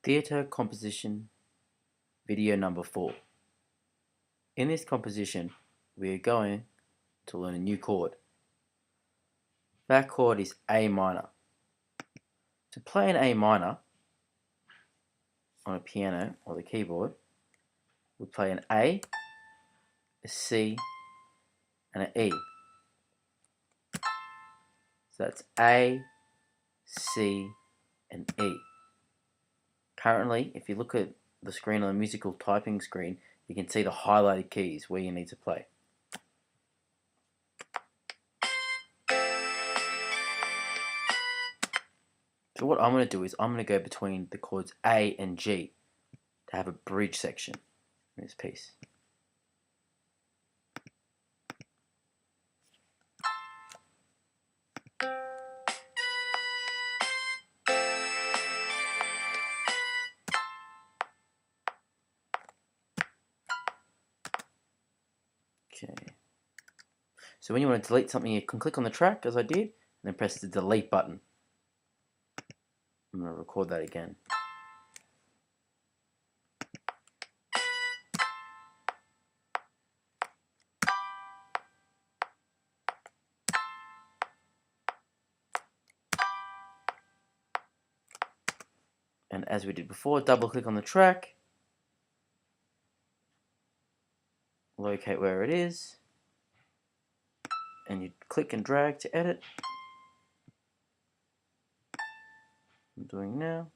Theatre composition video number 4. In this composition, we are going to learn a new chord. That chord is A minor. To play an A minor on a piano or the keyboard, we play an A, a C, and an E. So that's A, C, and E. Currently, if you look at the screen on the musical typing screen, you can see the highlighted keys where you need to play. So what I'm going to do is I'm going to go between the chords A and G to have a bridge section in this piece. Okay. So when you want to delete something, you can click on the track, as I did, and then press the delete button. I'm going to record that again. And as we did before, double click on the track, locate where it is, and you click and drag to edit. I'm doing now.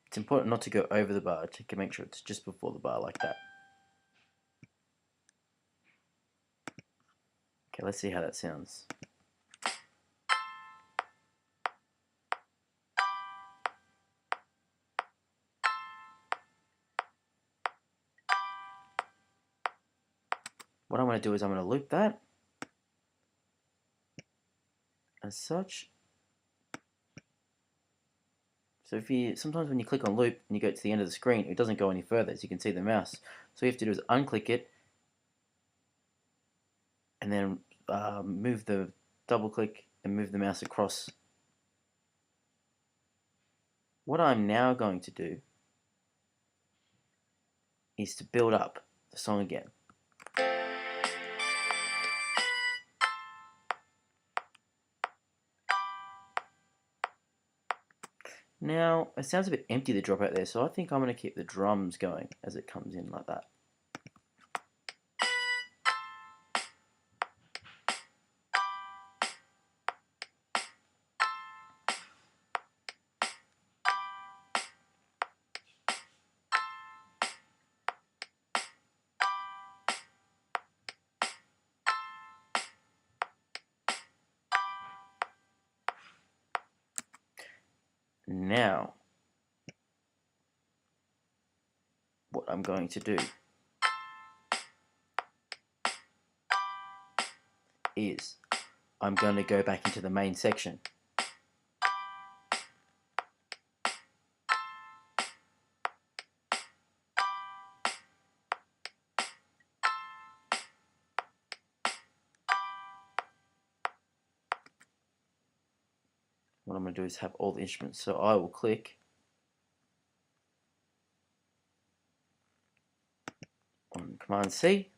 It's important not to go over the bar. Check and make sure it's just before the bar like that. Okay, let's see how that sounds. What I'm going to do is I'm going to loop that as such. So sometimes when you click on loop and you go to the end of the screen, it doesn't go any further, as you can see the mouse. So what you have to do is unclick it and then double click and move the mouse across. What I'm now going to do is to build up the song again. Now, it sounds a bit empty, the drop out there, so I think I'm going to keep the drums going as it comes in like that. Now, what I'm going to do is I'm going to go back into the main section. What I'm going to do is have all the instruments. So I will click on Command C,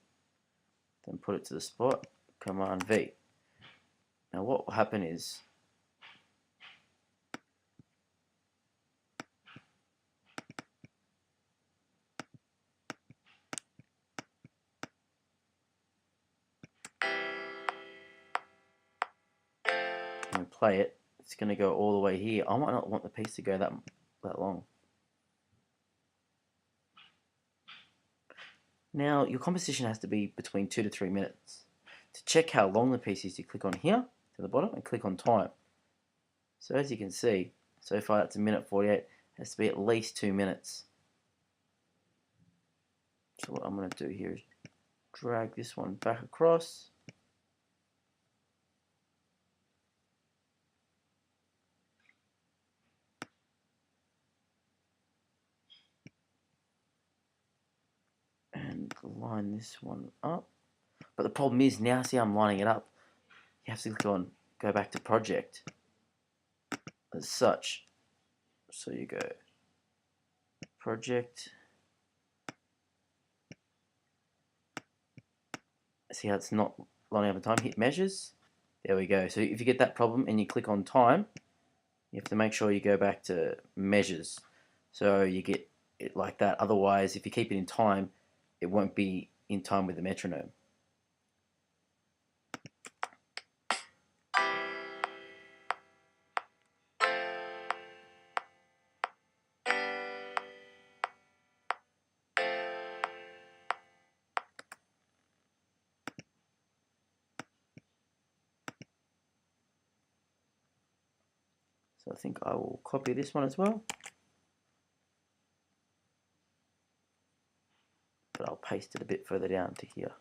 then put it to the spot, Command V. Now what will happen is when I play it, it's going to go all the way here. I might not want the piece to go that long. Now your composition has to be between 2 to 3 minutes. To check how long the piece is, you click on here to the bottom and click on time. So as you can see, so far that's 1:48. It has to be at least 2 minutes. So what I'm going to do here is drag this one back across. and line this one up. But the problem is now, see, I'm lining it up. You have to go back to project as such. So you go project. See how it's not lining up in time? Hit measures. There we go. So if you get that problem and you click on time, you have to make sure you go back to measures. So you get it like that. Otherwise, if you keep it in time, it won't be in time with the metronome. So I think I will copy this one as well. But I'll paste it a bit further down to here.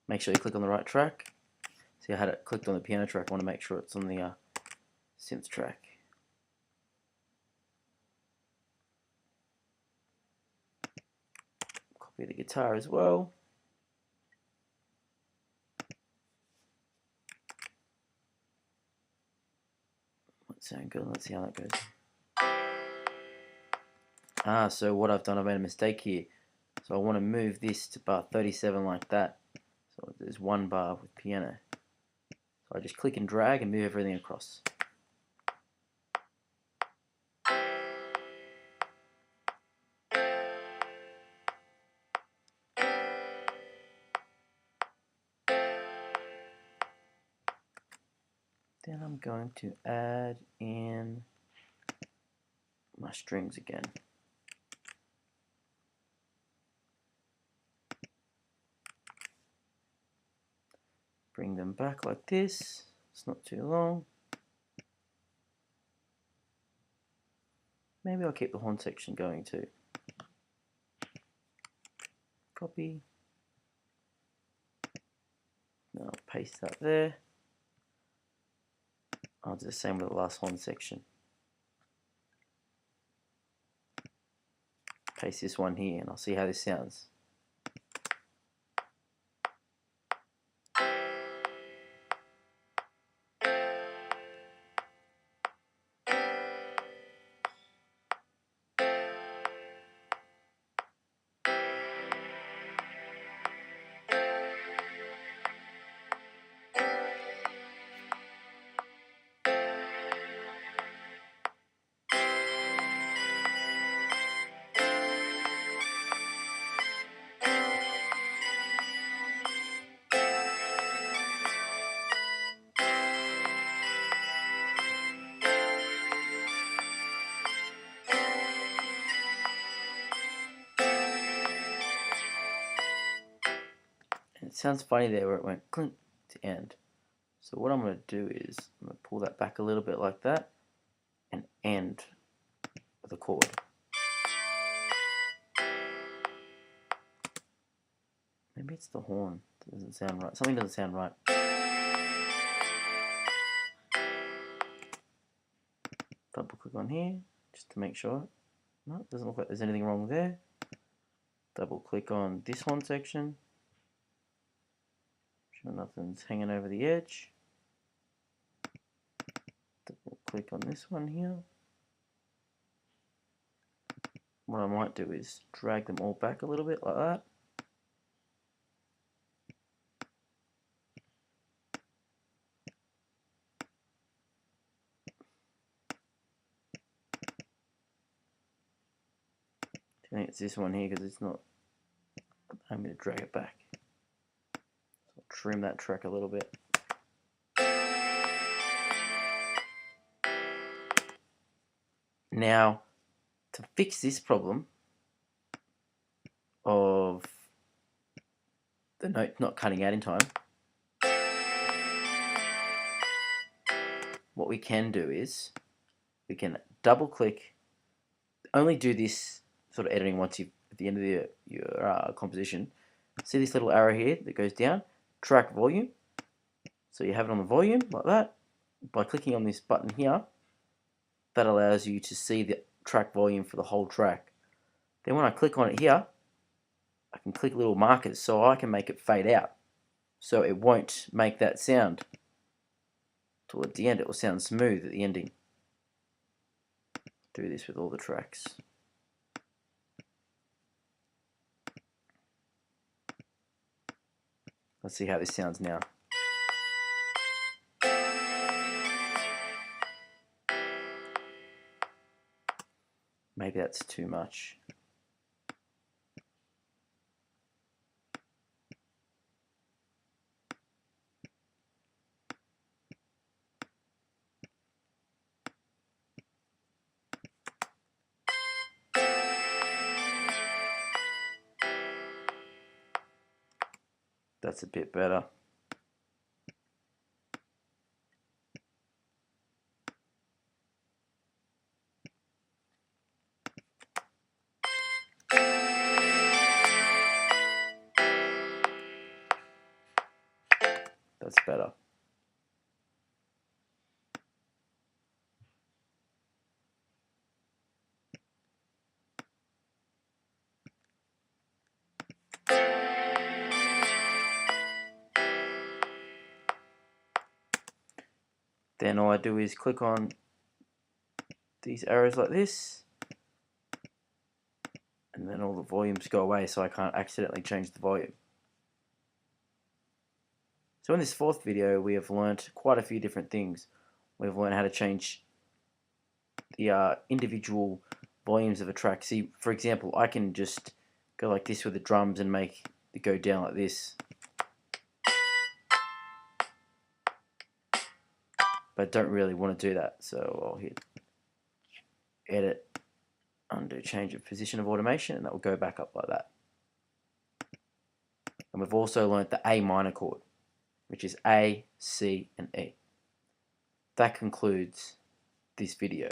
Make sure you click on the right track. See, I had it clicked on the piano track. I want to make sure it's on the synth track. Copy the guitar as well. Might sound good. Let's see how that goes. So what I've done, I've made a mistake here. So I want to move this to bar 37 like that. So there's one bar with piano. So I just click and drag and move everything across. Then I'm going to add in my strings again. Bring them back like this. It's not too long. Maybe I'll keep the horn section going too. Copy. Now I'll paste that there. I'll do the same with the last horn section. Paste this one here and I'll see how this sounds. It sounds funny there where it went clink to end. So what I'm going to do is I'm going to pull that back a little bit like that and end with a chord. Maybe it's the horn. It doesn't sound right. Something doesn't sound right. Double click on here just to make sure. No, it doesn't look like there's anything wrong there. Double click on this horn section. Sure nothing's hanging over the edge. Double click on this one here. What I might do is drag them all back a little bit like that. I think it's this one here because it's not. I'm going to drag it back. So I'll trim that track a little bit. Now, to fix this problem of the note not cutting out in time, what we can do is we can double click, only do this sort of editing once you've at the end of your composition. See this little arrow here that goes down? Track volume. So you have it on the volume like that. By clicking on this button here, that allows you to see the track volume for the whole track. Then when I click on it here, I can click little markers so I can make it fade out, so it won't make that sound toward the end. It will sound smooth at the ending. Do this with all the tracks. Let's see how this sounds now. Maybe that's too much. That's a bit better. That's better. Then all I do is click on these arrows like this, and then all the volumes go away so I can't accidentally change the volume. So in this fourth video we have learnt quite a few different things. We've learned how to change the individual volumes of a track. See, for example, I can just go like this with the drums and make it go down like this. But I don't really want to do that, so I'll hit edit, undo, change of position of automation, and that will go back up like that. And we've also learnt the A minor chord, which is A, C, and E. That concludes this video.